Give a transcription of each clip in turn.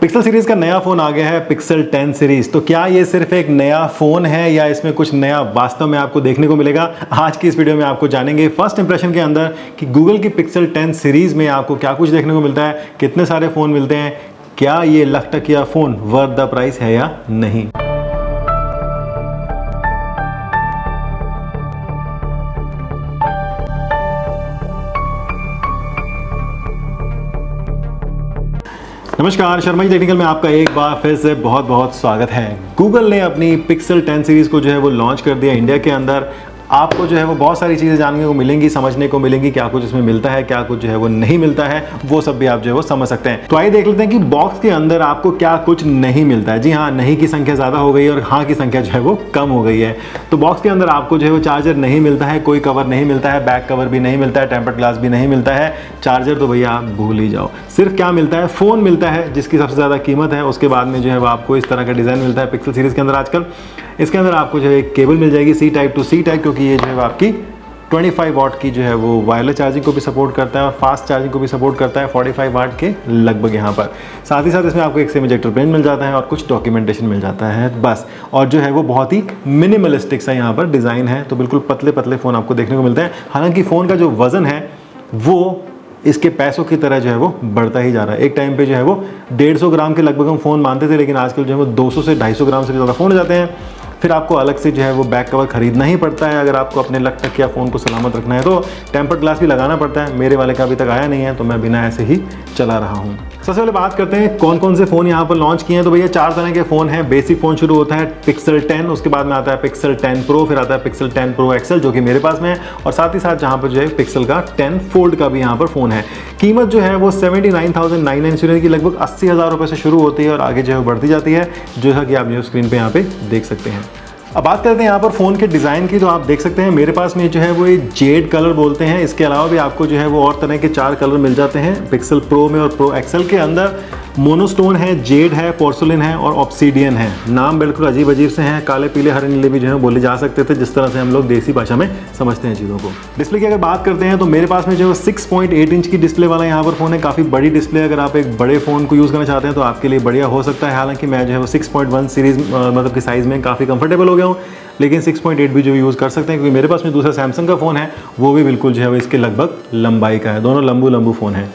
Pixel series का नया phone आ गया है, पिक्सल 10 सीरीज। तो क्या ये सिर्फ एक नया फोन है या इसमें कुछ नया वास्तव में आपको देखने को मिलेगा? आज की इस वीडियो में आपको जानेंगे फर्स्ट इंप्रेशन के अंदर कि गूगल की पिक्सल 10 सीरीज में आपको क्या कुछ देखने को मिलता है, कितने सारे फोन मिलते हैं, क्या ये लाख टकिया फोन वर्थ द प्राइस है या नहीं। नमस्कार, शर्मा जी टेक्निकल में आपका एक बार फिर से बहुत बहुत स्वागत है। गूगल ने अपनी पिक्सल 10 सीरीज को जो है वो लॉन्च कर दिया इंडिया के अंदर। आपको जो है वो बहुत सारी चीज़ें जानने को मिलेंगी, समझने को मिलेंगी, क्या कुछ इसमें मिलता है, क्या कुछ जो है वो नहीं मिलता है, वो सब भी आप जो है वो समझ सकते हैं। तो आइए देख लेते हैं कि बॉक्स के अंदर आपको क्या कुछ नहीं मिलता है। जी हाँ, नहीं की संख्या ज़्यादा हो गई है और हाँ की संख्या जो है वो कम हो गई है। तो बॉक्स के अंदर आपको जो है वो चार्जर नहीं मिलता है, कोई कवर नहीं मिलता है, बैक कवर भी नहीं मिलता है, टेम्पर्ड ग्लास भी नहीं मिलता है, चार्जर तो भैया आप भूल ही जाओ। सिर्फ क्या मिलता है, फ़ोन मिलता है जिसकी सबसे ज़्यादा कीमत है। उसके बाद में जो है वो आपको इस तरह का डिज़ाइन मिलता है पिक्सल सीरीज़ के अंदर आजकल। इसके अंदर आपको जो है एक केबल मिल जाएगी C type two C type, क्योंकि ये जो है आपकी 25 वाट की जो है वो वायरलेस चार्जिंग को भी सपोर्ट करता है और फास्ट चार्जिंग को भी सपोर्ट करता है 45 वाट के लगभग यहाँ पर। साथ ही साथ इसमें आपको एक सिम इजेक्टर पिन मिल जाता है और कुछ डॉक्यूमेंटेशन मिल जाता है बस। और जो है वो बहुत ही मिनिमलिस्टिक सा यहाँ पर डिज़ाइन है, तो बिल्कुल पतले पतले फ़ोन आपको देखने को मिलते हैं। हालांकि फ़ोन का जो वज़न है वो इसके पैसों की तरह जो है वो बढ़ता ही जा रहा है। एक टाइम पे जो है वो 150 ग्राम के लगभग हम फ़ोन मानते थे, लेकिन आजकल जो है वो 200 से 250 ग्राम से ज़्यादा फ़ोन हो जाते हैं। फिर आपको अलग से जो है वो बैक कवर खरीदना ही पड़ता है अगर आपको अपने लाख टकिया फ़ोन को सलामत रखना है। तो टेम्पर्ड ग्लास भी लगाना पड़ता है। मेरे वाले का अभी तक आया नहीं है, तो मैं बिना ऐसे ही चला रहा हूँ। सबसे पहले बात करते हैं कौन कौन से फ़ोन यहाँ पर लॉन्च किए हैं। तो भैया 4 तरह के फ़ोन हैं। बेसिक फ़ोन शुरू होता है पिक्सल 10, उसके बाद में आता है पिक्सल 10 प्रो, फिर आता है पिक्सल 10 प्रो एक्सेल जो कि मेरे पास में है, और साथ ही साथ जहाँ पर जो है पिक्सल का 10 फोल्ड का भी यहाँ पर फ़ोन है। कीमत जो है वो 79,999 की लगभग 80,000 रुपये से शुरू होती है और आगे जो है बढ़ती जाती है, जैसा कि आप जो स्क्रीन पर यहाँ पे देख सकते हैं। अब बात करते हैं यहाँ पर फ़ोन के डिज़ाइन की। तो आप देख सकते हैं मेरे पास में जो है वो ये जेड कलर बोलते हैं। इसके अलावा भी आपको जो है वो और तरह के 4 कलर मिल जाते हैं पिक्सल प्रो में और प्रो एक्सेल के अंदर। मोनोस्टोन है, जेड है, पोर्सलिन है और ऑब्सीडियन है। नाम बिल्कुल अजीब अजीब से हैं, काले पीले हरे नीले भी जो है बोले जा सकते थे, जिस तरह से हम लोग देसी भाषा में समझते हैं चीज़ों को। डिस्प्ले की अगर बात करते हैं तो मेरे पास में जो है 6.8 इंच की डिस्प्ले वाला यहाँ पर फ़ोन है। काफ़ी बड़ी डिस्प्ले, अगर आप एक बड़े फ़ोन को यूज़ करना चाहते हैं तो आपके लिए बढ़िया हो सकता है। हालांकि मैं जो है वो 6.1 सीरीज़ मतलब कि साइज़ में काफ़ी कंफर्टेबल हो गया हूँ, लेकिन 6.8 भी जो यूज़ कर सकते हैं, क्योंकि मेरे पास में दूसरा सैमसंग का फ़ोन है, वो भी बिल्कुल जो है वो इसके लगभग लंबाई का है। दोनों लंबू फ़ोन है।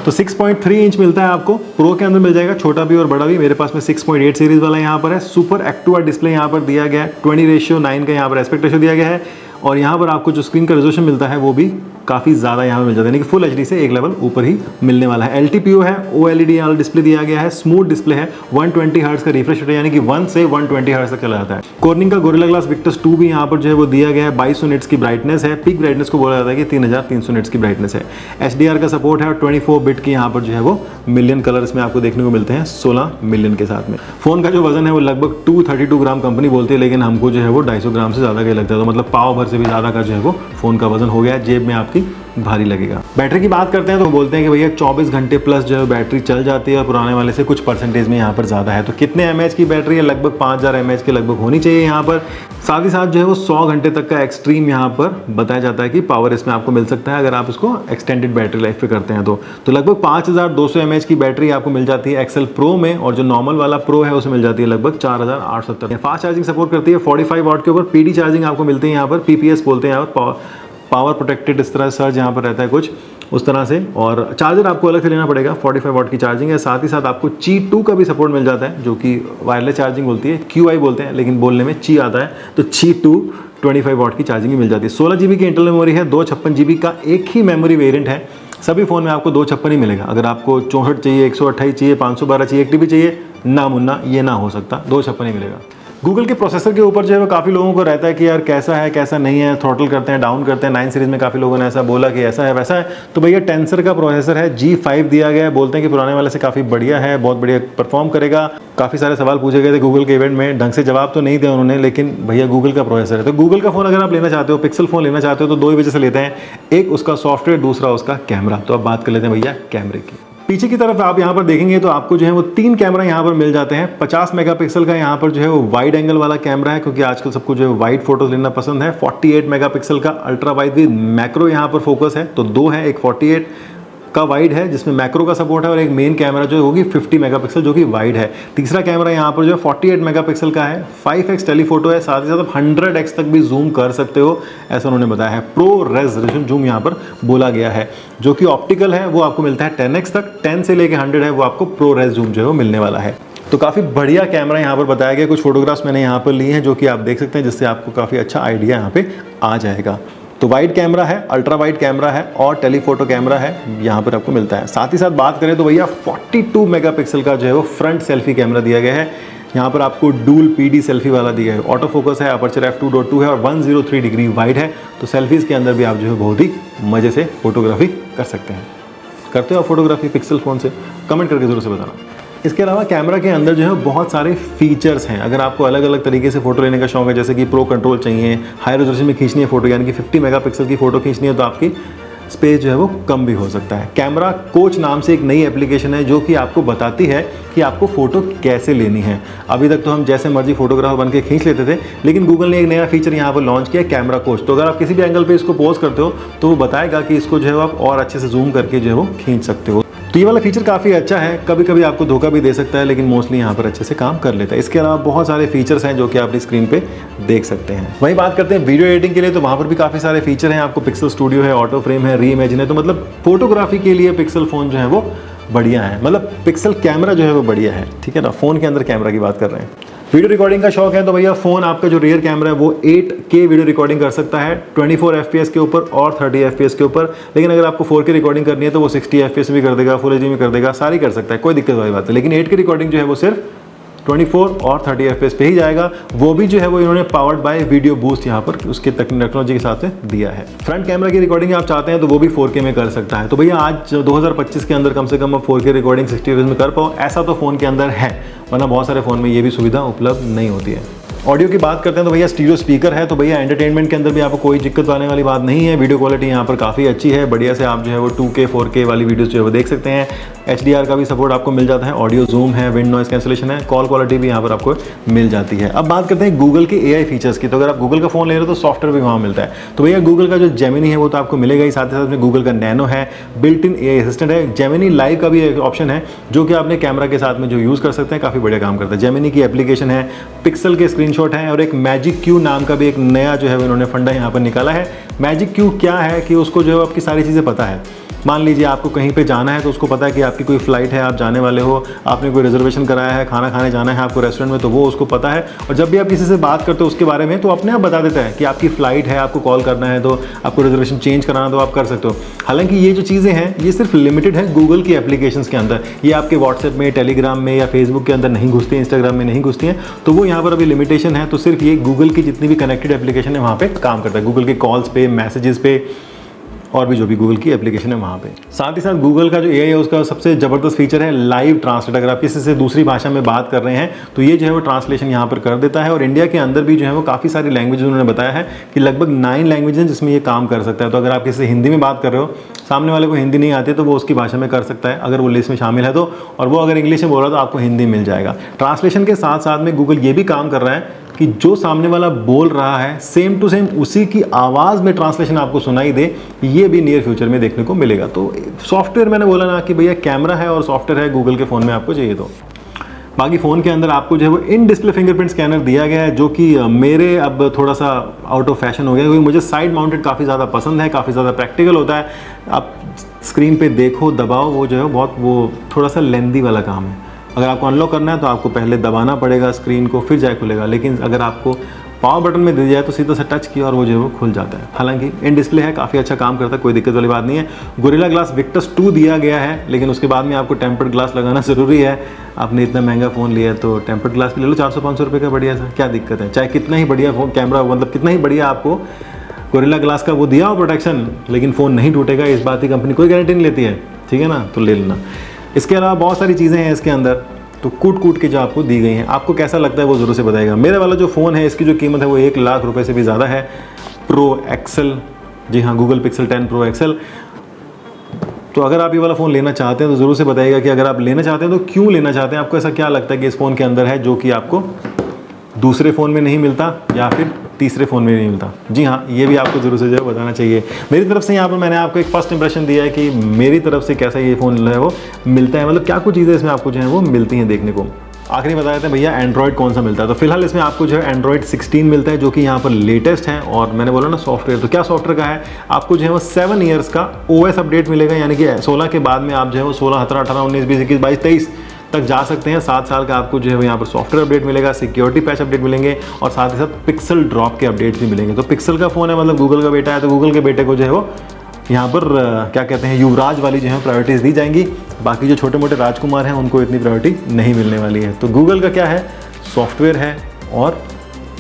तो 6.3 इंच मिलता है आपको। प्रो के अंदर मिल जाएगा छोटा भी और बड़ा भी। मेरे पास में 6.8 सीरीज़ वाला यहाँ पर है। सुपर एक्टिवा डिस्प्ले यहाँ पर दिया गया है। 20:9 का यहाँ पर एस्पेक्ट रेशियो दिया गया है और यहाँ पर आपको जो स्क्रीन का रेजोल्यूशन मिलता है वो भी काफ़ी ज़्यादा यहाँ पर मिल जाता है, यानी कि फुल HD से एक लेवल ऊपर ही मिलने वाला है। LTPO है, OLED वाला डिस्प्ले दिया गया है, स्मूथ डिस्प्ले है, 120 हर्ट्ज का रिफ्रेश रेट, यानी कि 1 से 120 हर्ट्ज तक चला जाता है। कॉर्निंग का गोरिल्ला ग्लास विक्टस 2 भी यहाँ पर जो है वो दिया गया है। 2200 निट्स की ब्राइटनेस है। पीक ब्राइटनेस को बोला जाता है कि 3300 निट्स की ब्राइटनेस है। HDR का सपोर्ट है और 24 बिट की यहाँ पर जो है वो मिलियन कलर इसमें आपको देखने को मिलते हैं 16 मिलियन के साथ में। फ़ोन का जो वजन है वो लगभग 232 ग्राम कंपनी बोलती है, लेकिन हमको जो है वो 250 ग्राम से ज़्यादा का लगता है। तो मतलब पाव भर से भी ज़्यादा का जो है वो फ़ोन का वजन हो गया है, जेब में आपकी भारी लगेगा। बैटरी की बात करते हैं तो बोलते हैं कि भैया 24 घंटे प्लस जो है बैटरी चल जाती है और पुराने वाले से कुछ परसेंटेज में यहाँ पर ज़्यादा है। तो कितने mAh की बैटरी है? लगभग 5000 mAh के लगभग होनी चाहिए यहाँ पर। साथ ही साथ जो है वो 100 घंटे तक का एक्सट्रीम यहाँ पर बताया जाता है कि पावर इसमें आपको मिल सकता है अगर आप इसको एक्सटेंडेड बैटरी लाइफ पे करते हैं तो लगभग 5200 mAh की बैटरी आपको मिल जाती है एक्सेल प्रो में, और जो नॉर्मल वाला प्रो है उसमें मिल जाती है लगभग 4870। फास्ट चार्जिंग सपोर्ट करती है 45 वाट के ऊपर। PD चार्जिंग आपको मिलती है यहाँ पर, PPS बोलते हैं यहाँ पर, पावर प्रोटेक्टेड इस तरह सर्ज यहाँ पर रहता है कुछ उस तरह से। और चार्जर आपको अलग से लेना पड़ेगा, 45 वाट की चार्जिंग है। साथ ही साथ आपको Qi 2 का भी सपोर्ट मिल जाता है, जो कि वायरलेस चार्जिंग बोलती है, QI बोलते हैं, लेकिन बोलने में Qi आता है। तो Qi 2 25 वाट की चार्जिंग भी मिल जाती है। 16 GB की इंटरनल मेमोरी है, 256 GB का एक ही मेमोरी वेरिएंट है। सभी फ़ोन में आपको 256 ही मिलेगा। अगर आपको 64 चाहिए, 128 चाहिए, 512 चाहिए, 1 TB चाहिए, ना मुन्ना ये ना हो सकता, 256 ही मिलेगा। गूगल के प्रोसेसर के ऊपर जो है वो काफ़ी लोगों को रहता है कि यार कैसा है कैसा नहीं है, थ्रॉटल करते हैं, डाउन करते हैं। 9 सीरीज़ में काफ़ी लोगों ने ऐसा बोला कि ऐसा है वैसा है। तो भैया टेंसर का प्रोसेसर है, G5 दिया गया है। बोलते हैं कि पुराने वाले से काफ़ी बढ़िया है, बहुत बढ़िया परफॉर्म करेगा। काफ़ी सारे सवाल पूछे गए थे गूगल के इवेंट में, ढंग से जवाब तो नहीं दिया उन्होंने, लेकिन भैया गूगल का प्रोसेसर है। तो गूगल का फ़ोन अगर आप लेना चाहते हो, पिक्सल फ़ोन लेना चाहते हो, तो 2 ही वजह से लेते हैं। एक उसका सॉफ्टवेयर, दूसरा उसका कैमरा। तो अब बात कर लेते हैं भैया कैमरे की। पीछे की तरफ आप यहाँ पर देखेंगे तो आपको जो है वो 3 कैमरा यहाँ पर मिल जाते हैं। 50 मेगापिक्सल का यहाँ पर जो है वो वाइड एंगल वाला कैमरा है, क्योंकि आजकल सबको जो है वाइड फोटोज लेना पसंद है। 48 मेगापिक्सल का अल्ट्रा वाइड विद मैक्रो यहाँ पर फोकस है, तो 2 है, एक 48 का वाइड है जिसमें मैक्रो का सपोर्ट है, और एक मेन कैमरा जो होगी 50 मेगापिक्सल जो कि वाइड है। तीसरा कैमरा यहाँ पर जो है 48 मेगापिक्सल का है, 5x टेलीफोटो है, साथ ही साथ आप 100x तक भी जूम कर सकते हो ऐसा उन्होंने बताया है। प्रो रेजोल्यूशन जूम यहाँ पर बोला गया है। जो कि ऑप्टिकल है वो आपको मिलता है 10x तक, 10 से लेके 100 है वो आपको प्रो रेज जूम जो है वो मिलने वाला है। तो काफ़ी बढ़िया कैमरा यहाँ पर बताया गया। कुछ फोटोग्राफ्स मैंने यहाँ पर लिए हैं जो कि आप देख सकते हैं, जिससे आपको काफ़ी अच्छा आइडिया यहाँ पे आ जाएगा। तो वाइड कैमरा है, अल्ट्रा वाइड कैमरा है और टेलीफोटो कैमरा है यहाँ पर आपको मिलता है। साथ ही साथ बात करें तो भैया 42 मेगापिक्सल का जो है वो फ्रंट सेल्फी कैमरा दिया गया है। यहाँ पर आपको डूल PD सेल्फी वाला दिया है, ऑटो फोकस है, अपर्चर f2.2 है और 103 डिग्री वाइड है। तो सेल्फीज़ के अंदर भी आप जो है बहुत ही मज़े से फोटोग्राफी कर सकते हैं। करते हो आप फोटोग्राफी पिक्सल फ़ोन से? कमेंट करके ज़रूर से बताना। इसके अलावा कैमरा के अंदर जो है बहुत सारे फीचर्स हैं। अगर आपको अलग अलग तरीके से फोटो लेने का शौक है, जैसे कि प्रो कंट्रोल चाहिए, हाई रेजोल्यूशन में खींचनी है फोटो, यानी कि 50 मेगापिक्सल की फोटो खींचनी है, तो आपकी स्पेस जो है वो कम भी हो सकता है। कैमरा कोच नाम से एक नई एप्लीकेशन है जो कि आपको बताती है कि आपको फ़ोटो कैसे लेनी है। अभी तक तो हम जैसे मर्जी फोटोग्राफर बन के खींच लेते थे, लेकिन गूगल ने एक नया फीचर यहाँ पर लॉन्च किया, कैमरा कोच। तो अगर आप किसी भी एंगल पे इसको पोज करते हो तो वो बताएगा कि इसको जो है आप और अच्छे से जूम करके जो है वो खींच सकते हो। तो ये वाला फीचर काफ़ी अच्छा है, कभी कभी आपको धोखा भी दे सकता है, लेकिन मोस्टली यहाँ पर अच्छे से काम कर लेता है। इसके अलावा बहुत सारे फीचर्स हैं जो कि आप अपनी स्क्रीन पे देख सकते हैं। वहीं बात करते हैं वीडियो एडिटिंग के लिए, तो वहाँ पर भी काफ़ी सारे फीचर हैं। आपको पिक्सल स्टूडियो है, ऑटो फ्रेम है, रीइमेजिन है। तो मतलब फोटोग्राफी के लिए पिक्सल फ़ोन जो है वो बढ़िया है, मतलब पिक्सल कैमरा जो है वो बढ़िया है, ठीक है ना। फ़ोन के अंदर कैमरा की बात कर रहे हैं। वीडियो रिकॉर्डिंग का शौक है तो भैया फ़ोन आपका जो रियर कैमरा है वो 8K वीडियो रिकॉर्डिंग कर सकता है, 24 FPS के ऊपर और 30 FPS के ऊपर। लेकिन अगर आपको 4K रिकॉर्डिंग करनी है तो वो 60 FPS भी कर देगा, फुल HD में कर देगा, सारी कर सकता है, कोई दिक्कत वाली बात है। लेकिन 8K रिकॉर्डिंग जो है वो सिर्फ 24 और 30 FPS पे ही जाएगा। वो भी जो है वो इन्होंने पावर्ड बाय वीडियो बूस्ट यहाँ पर उसके टेक्नोलॉजी के साथ से दिया है। फ्रंट कैमरा की रिकॉर्डिंग आप चाहते हैं तो वो भी 4K में कर सकता है। तो भैया आज 2025 के अंदर कम से कम आप 4K रिकॉर्डिंग 60 FPS में कर पाओ, ऐसा तो फ़ोन के अंदर है, वरना बहुत सारे फ़ोन में ये भी सुविधा उपलब्ध नहीं होती है। ऑडियो की बात करते हैं तो भैया स्टीरियो स्पीकर है, तो भैया एंटरटेनमेंट के अंदर भी आपको कोई दिक्कत आने वाली बात नहीं है। वीडियो क्वालिटी यहाँ पर काफ़ी अच्छी है, बढ़िया से आप जो है वो 2K 4K वाली वीडियोस जो है वो देख सकते हैं। HDR का भी सपोर्ट आपको मिल जाता है, ऑडियो जूम है, विंड नॉइस कैंसिलेशन है, कॉल क्वालिटी भी यहाँ पर आपको मिल जाती है। अब बात करते हैं गूगल के AI फीचर्स की, तो अगर आप गूगल का फ़ोन ले रहे हो तो सॉफ्टवेयर भी वहाँ मिलता है। तो भैया गूगल का जो जेमिनी है वो तो आपको मिलेगा ही, साथ ही साथ में गूगल का नैनो है, बिल्ट इन AI असिस्टेंट है, जेमिनी लाइव का भी एक ऑप्शन है जो कि आपने कैमरा के साथ में जो यूज़ कर सकते हैं, काफ़ी बढ़िया काम करता है। जेमिनी की एप्लीकेशन है, पिक्सल के स्क्रीनशॉट हैं और एक मैजिक क्यू नाम का भी एक नया जो है उन्होंने फंडा यहाँ पर निकाला है। मैजिक क्यू क्या है कि उसको जो है आपकी सारी चीज़ें पता है। मान लीजिए आपको कहीं पे जाना है तो उसको पता है कि आपकी कोई फ्लाइट है, आप जाने वाले हो, आपने कोई रिजर्वेशन कराया है, खाना खाने जाना है आपको रेस्टोरेंट में, तो वो उसको पता है। और जब भी आप किसी से बात करते हो उसके बारे में तो अपने आप बता देता है कि आपकी फ़्लाइट है, आपको कॉल करना है, तो आपको रिजर्वेशन चेंज कराना तो आप कर सकते हो। हालांकि ये जो चीज़ें हैं ये सिर्फ लिमिटेड है गूगल की एप्लीकेशंस के अंदर, ये आपके व्हाट्सएप में, टेलीग्राम में या फेसबुक के अंदर नहीं घुसती, इंस्टाग्राम में नहीं घुसती हैं, तो वो यहाँ पर अभी लिमिटेशन है। तो सिर्फ ये गूगल की जितनी भी कनेक्टेड एप्लीकेशन है वहाँ पर काम करता है, गूगल के कॉल्स पे, मैसेजेस पे और भी जो भी गूगल की एप्लीकेशन है वहाँ पे। साथ ही साथ गूगल का जो AI है उसका सबसे ज़बरदस्त फीचर है लाइव ट्रांसलेट। अगर आप किसी से दूसरी भाषा में बात कर रहे हैं तो ये जो है वो ट्रांसलेशन यहाँ पर कर देता है। और इंडिया के अंदर भी जो है वो काफ़ी सारी लैंग्वेज उन्होंने बताया है कि लगभग 9 लैंग्वेज हैं जिसमें ये काम कर सकता है। तो अगर आप किसी से हिंदी में बात कर रहे हो, सामने वाले को हिंदी नहीं आती तो वो उसकी भाषा में कर सकता है अगर वो लिस्ट में शामिल है तो, और वो अगर इंग्लिश में बोल रहा है तो आपको हिंदी मिल जाएगा। ट्रांसलेशन के साथ साथ में गूगल ये भी काम कर रहा है कि जो सामने वाला बोल रहा है सेम टू सेम उसी की आवाज़ में ट्रांसलेशन आपको सुनाई दे, ये भी नियर फ्यूचर में देखने को मिलेगा। तो सॉफ्टवेयर मैंने बोला ना कि भैया कैमरा है और सॉफ्टवेयर है गूगल के फ़ोन में आपको चाहिए तो। बाकी फ़ोन के अंदर आपको जो है वो इन डिस्प्ले फिंगरप्रिंट स्कैनर दिया गया है, जो कि मेरे अब थोड़ा सा आउट ऑफ फैशन हो गया, क्योंकि मुझे साइड माउंटेड काफ़ी ज़्यादा पसंद है, काफ़ी ज़्यादा प्रैक्टिकल होता है। आप स्क्रीन पे देखो, दबाओ, वो जो है बहुत वो थोड़ा सा लेंदी वाला काम है। अगर आपको अनलॉक करना है तो आपको पहले दबाना पड़ेगा स्क्रीन को, फिर जाए खुलेगा। लेकिन अगर आपको पावर बटन में दे दिया जाए तो सीधा सा टच किया और वो जो है वो खुल जाता है। हालांकि इन डिस्प्ले है, काफ़ी अच्छा काम करता है, कोई दिक्कत वाली बात नहीं है। गोरिल्ला ग्लास विक्टस 2 दिया गया है, लेकिन उसके बाद में आपको टेम्पर्ड ग्लास लगाना ज़रूरी है। आपने इतना महंगा फ़ोन लिया है तो टेम्पर्ड ग्लास ले लो, 400-500 रुपये का बढ़िया सा, क्या दिक्कत है। चाहे कितना ही बढ़िया फ़ोन कैमरा, मतलब कितना ही बढ़िया आपको गोरिल्ला ग्लास का वो दिया हो प्रोटेक्शन, लेकिन फ़ोन नहीं टूटेगा, इस बात की कंपनी कोई गारंटी नहीं लेती है, ठीक है ना, तो ले लेना। इसके अलावा बहुत सारी चीज़ें हैं इसके अंदर, तो कूट के जो आपको दी गई हैं, आपको कैसा लगता है वो ज़रूर से बताइएगा। मेरे वाला जो फ़ोन है इसकी जो कीमत है वो 1 लाख रुपए से भी ज़्यादा है। प्रो एक्सेल, जी हाँ, गूगल पिक्सल 10 प्रो एक्सेल। तो अगर आप ये वाला फ़ोन लेना चाहते हैं तो ज़रूर से बताइएगा कि अगर आप लेना चाहते हैं तो क्यों लेना चाहते हैं, आपको ऐसा क्या लगता है कि इस फ़ोन के अंदर है जो कि आपको दूसरे फ़ोन में नहीं मिलता या फिर तीसरे फ़ोन में नहीं मिलता। जी हाँ, ये भी आपको ज़रूर से जो है बताना चाहिए। मेरी तरफ से यहाँ पर मैंने आपको एक फर्स्ट इंप्रेशन दिया है कि मेरी तरफ से कैसा ये फ़ोन जो है वो मिलता है, मतलब क्या कुछ चीज़ें इसमें आपको जो है वो मिलती हैं देखने को। आखिरी बता देते हैं भैया एंड्रॉइड कौन सा मिलता है। तो फिलहाल इसमें आपको जो है एंड्रॉइड 16 मिलता है, जो कि यहाँ पर लेटेस्ट है। और मैंने बोला ना सॉफ्टवेयर, तो क्या सॉफ्टवेयर का है, आपको जो है वो 7 ईयर्स का OS अपडेट मिलेगा, यानी कि 16 के बाद में आप जो है वो 16, 17, 18, 19, 20, 21, 22, 23 तक जा सकते हैं। 7 साल का आपको जो है यहाँ पर सॉफ्टवेयर अपडेट मिलेगा, सिक्योरिटी पैच अपडेट मिलेंगे और साथ ही साथ पिक्सल ड्रॉप के अपडेट्स भी मिलेंगे। तो पिक्सल का फ़ोन है, मतलब गूगल का बेटा है, तो गूगल के बेटे को जो है वो यहाँ पर क्या कहते हैं युवराज वाली जो है प्रायोरिटीज़ दी जाएंगी। बाकी जो छोटे मोटे राजकुमार हैं उनको इतनी प्रायोरिटी नहीं मिलने वाली है। तो गूगल का क्या है, सॉफ्टवेयर है और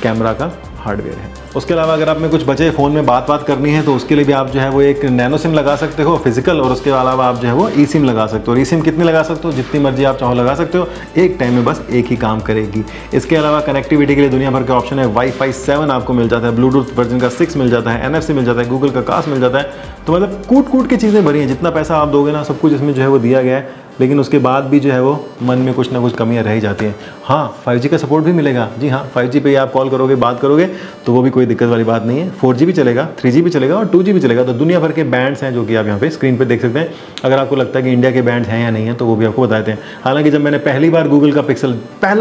कैमरा का हार्डवेयर है। उसके अलावा अगर आप में कुछ बचे फ़ोन में बात करनी है तो उसके लिए भी आप जो है वो एक नैनो सिम लगा सकते हो फिजिकल, और उसके अलावा आप जो है वो ई सिम लगा सकते हो। ई सिम कितनी लगा सकते हो, जितनी मर्जी आप चाहो लगा सकते हो, एक टाइम में बस एक ही काम करेगी। इसके अलावा कनेक्टिविटी के लिए दुनिया भर के ऑप्शन है। वाईफाई 7 आपको मिल जाता है, ब्लूटूथ वर्जन का 6 मिल जाता है, NFC मिल जाता है, गूगल का कास्ट मिल जाता है। तो मतलब कूट की चीज़ें भरी हैं, जितना पैसा आप दोगे ना सब कुछ इसमें जो है वो दिया गया है। लेकिन उसके बाद भी जो है वो मन में कुछ ना कुछ कमियां रह जाती हैं। हाँ, 5G का सपोर्ट भी मिलेगा। जी हाँ, 5G पे आप कॉल करोगे, बात करोगे तो वो भी कोई दिक्कत वाली बात नहीं है। 4G भी चलेगा, 3G भी चलेगा और 2G भी चलेगा। तो दुनिया भर के बैंड्स हैं जो कि आप यहाँ पे स्क्रीन पे देख सकते हैं। अगर आपको लगता है कि इंडिया के बैंड्स हैं या नहीं है तो वो भी आपको बताते हैं। हालांकि जब मैंने पहला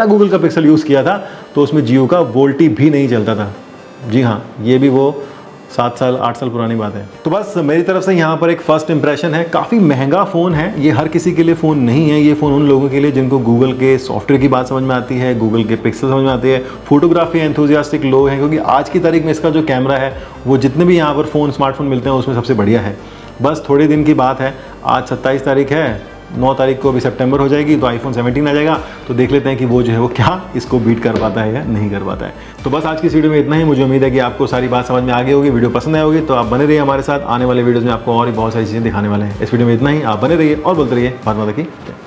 गूगल का पिक्सल यूज़ किया था तो उसमें जियो का वोल्टी भी नहीं चलता था। जी हाँ, ये भी वो 7 साल 8 साल पुरानी बात है। तो बस मेरी तरफ से यहाँ पर एक फर्स्ट इंप्रेशन है। काफ़ी महंगा फ़ोन है, ये हर किसी के लिए फ़ोन नहीं है। ये फ़ोन उन लोगों के लिए जिनको गूगल के सॉफ्टवेयर की बात समझ में आती है, गूगल के पिक्सल समझ में आती है, फोटोग्राफी एंथुजियास्टिक लोग हैं, क्योंकि आज की तारीख में इसका जो कैमरा है वो जितने भी यहाँ पर फ़ोन स्मार्टफोन मिलते हैं उसमें सबसे बढ़िया है। बस थोड़े दिन की बात है, आज 27 तारीख है, 9 तारीख को अभी सितंबर हो जाएगी तो iPhone 17 आ जाएगा। तो देख लेते हैं कि वो जो है वो क्या इसको बीट कर पाता है या नहीं कर पाता है। तो बस आज की इस वीडियो में इतना ही। मुझे उम्मीद है कि आपको सारी बात समझ में आ गई होगी, वीडियो पसंद आई होगी। तो आप बने रहिए हमारे साथ, आने वाले वीडियोज़ में आपको और भी बहुत सारी चीज़ें दिखाने वाले हैं। इस वीडियो में इतना ही, आप बने रहिए और बोलते रहिए भारत माता की जय।